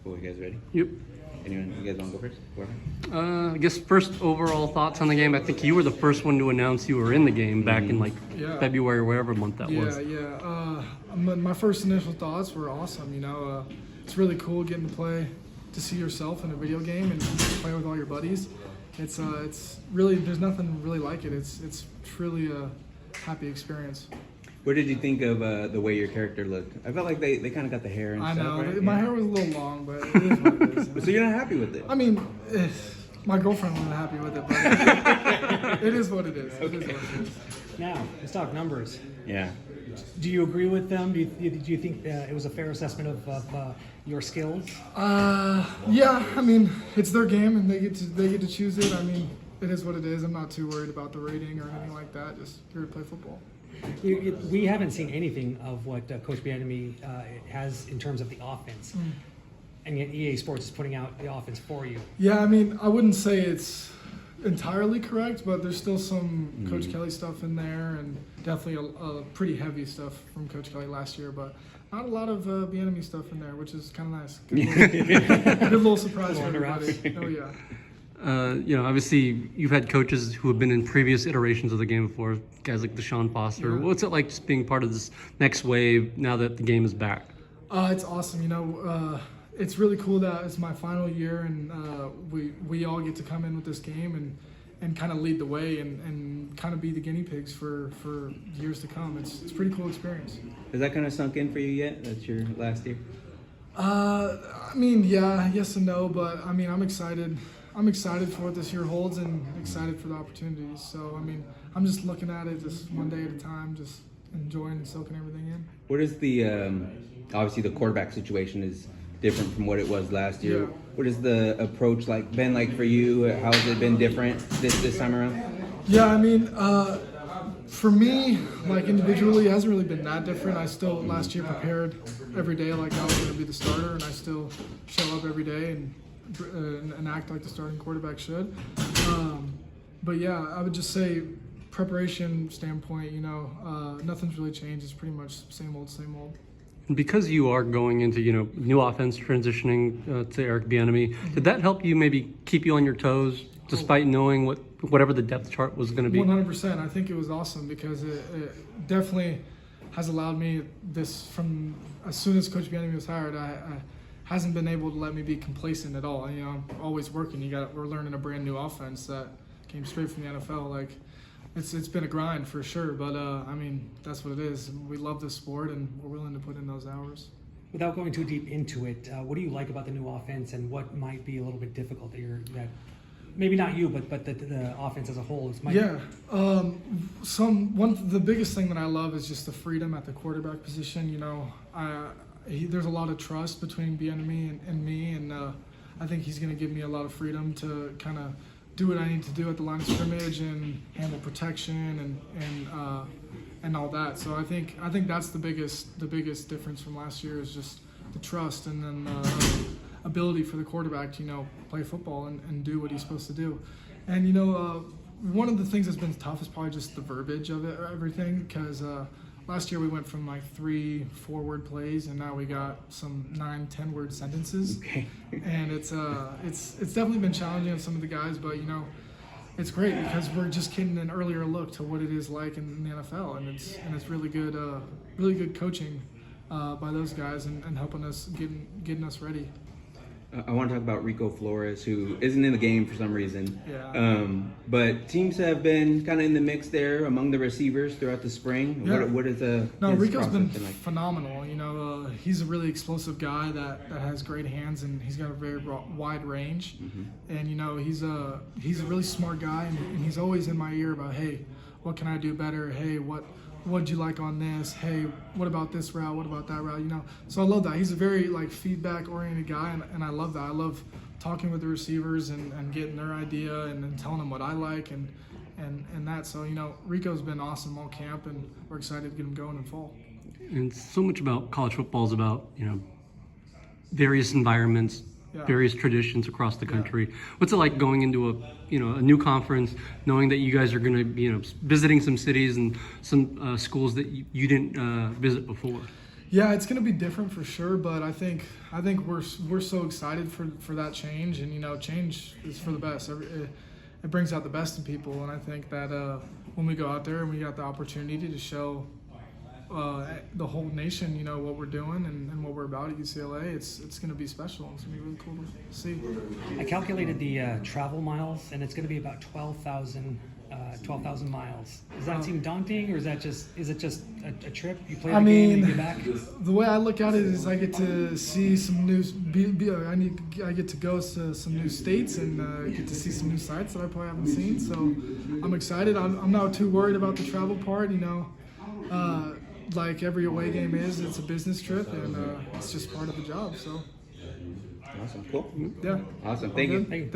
Cool, you guys ready? Yep. Anyone, you guys want to go first? I guess first overall thoughts on the game. I think you were the first one to announce you were in the game back in February or whatever month that was. My first initial thoughts were awesome. It's really cool getting to see yourself in a video game and play with all your buddies. It's really, there's nothing really like it. It's truly a happy experience. What did you think of the way your character looked? I felt like they kind of got the hair and I stuff. know, right? my hair was a little long, but it is what it is. So you're not happy with it? I mean, my girlfriend wasn't happy with it, but it is what it is. It is what it is. Now, let's talk numbers. Yeah. Do you agree with them? Do you think it was a fair assessment of your skills? Yeah, I mean, it's their game and they get to choose it. I mean, it is what it is. I'm not too worried about the rating or anything like that. Just here to play football. We haven't seen anything of what Coach Bieniemy has in terms of the offense, and yet EA Sports is putting out the offense for you. Yeah, I mean, I wouldn't say it's entirely correct, but there's still some Coach Kelly stuff in there, and definitely a pretty heavy stuff from Coach Kelly last year, but not a lot of Bieniemy stuff in there, which is kind of nice. Good little surprise for everybody. Oh yeah. Obviously you've had coaches who have been in previous iterations of the game before, guys like Deshaun Foster. Yeah. What's it like just being part of this next wave now that the game is back? It's awesome. It's really cool that it's my final year and we all get to come in with this game and kind of lead the way and kind of be the guinea pigs for years to come. It's a pretty cool experience. Has that kind of sunk in for you yet? That's your last year? I mean, yeah, yes and no, but I mean, I'm excited. I'm excited for what this year holds and excited for the opportunities. So, I mean, I'm just looking at it just one day at a time, just enjoying and soaking everything in. What is the, obviously the quarterback situation is different from what it was last year. Yeah. What has the approach been like for you? How has it been different this time around? Yeah, I mean, for me, individually, it hasn't really been that different. I still, last year, prepared every day like I was going to be the starter, and I still show up every day and act like the starting quarterback should. But yeah, I would just say preparation standpoint, nothing's really changed. It's pretty much same old, same old. And because you are going into, new offense, transitioning to Eric Bieniemy, did that help you maybe keep you on your toes despite knowing whatever the depth chart was going to be? 100%. I think it was awesome because it definitely has allowed me this from as soon as Coach Bieniemy was hired. I hasn't been able to let me be complacent at all. I'm always working. We're learning a brand new offense that came straight from the NFL. It's been a grind for sure, but I mean, that's what it is. We love this sport and we're willing to put in those hours. Without going too deep into it, what do you like about the new offense and what might be a little bit difficult that maybe not you, but the offense as a whole is? The biggest thing that I love is just the freedom at the quarterback position. There's a lot of trust between Bieniemy and me, and I think he's going to give me a lot of freedom to kind of do what I need to do at the line of scrimmage and handle protection and all that. So I think that's the biggest difference from last year is just the trust and then ability for the quarterback to play football and do what he's supposed to do. And one of the things that's been tough is probably just the verbiage of everything because. Last year we went from 3-4 word plays and now we got some 9-10 word sentences. Okay. And it's definitely been challenging on some of the guys, but it's great because we're just getting an earlier look to what it is like in the NFL, and it's really good coaching by those guys and helping us getting us ready. I want to talk about Rico Flores, who isn't in the game for some reason. Yeah. But teams have been kind of in the mix there among the receivers throughout the spring. Yeah. What is his Rico's been like? phenomenal. He's a really explosive guy that has great hands and he's got a very wide range. Mm-hmm. And he's a really smart guy and he's always in my ear about, hey, what can I do better? Hey, what'd you like on this? Hey, what about this route? What about that route? So I love that. He's a very feedback-oriented guy, and I love that. I love talking with the receivers and getting their idea and then telling them what I like and that. So Rico's been awesome all camp, and we're excited to get him going in fall. And so much about college football is about various environments. Yeah. Various traditions across the country. What's it like going into a new conference, knowing that you guys are going to be visiting some cities and some schools that you didn't visit before? Yeah, it's gonna be different for sure, but I think we're so excited for that change, and change is for the best. It brings out the best in people, and I think that when we go out there and we got the opportunity to show the whole nation, what we're doing and what we're about at UCLA, it's gonna be special. It's gonna be really cool to see. I calculated the travel miles, and it's going to be about 12,000 miles. Does that seem daunting, or is it just a trip? You play the game and you get back? The way I look at it is I get to see some new. I get to go to some new states and get to see some new sites that I probably haven't seen. So I'm excited. I'm not too worried about the travel part. Like every away game is, it's a business trip, and it's just part of the job. So Awesome. Cool. yeah. Awesome. Thank you. Thank you.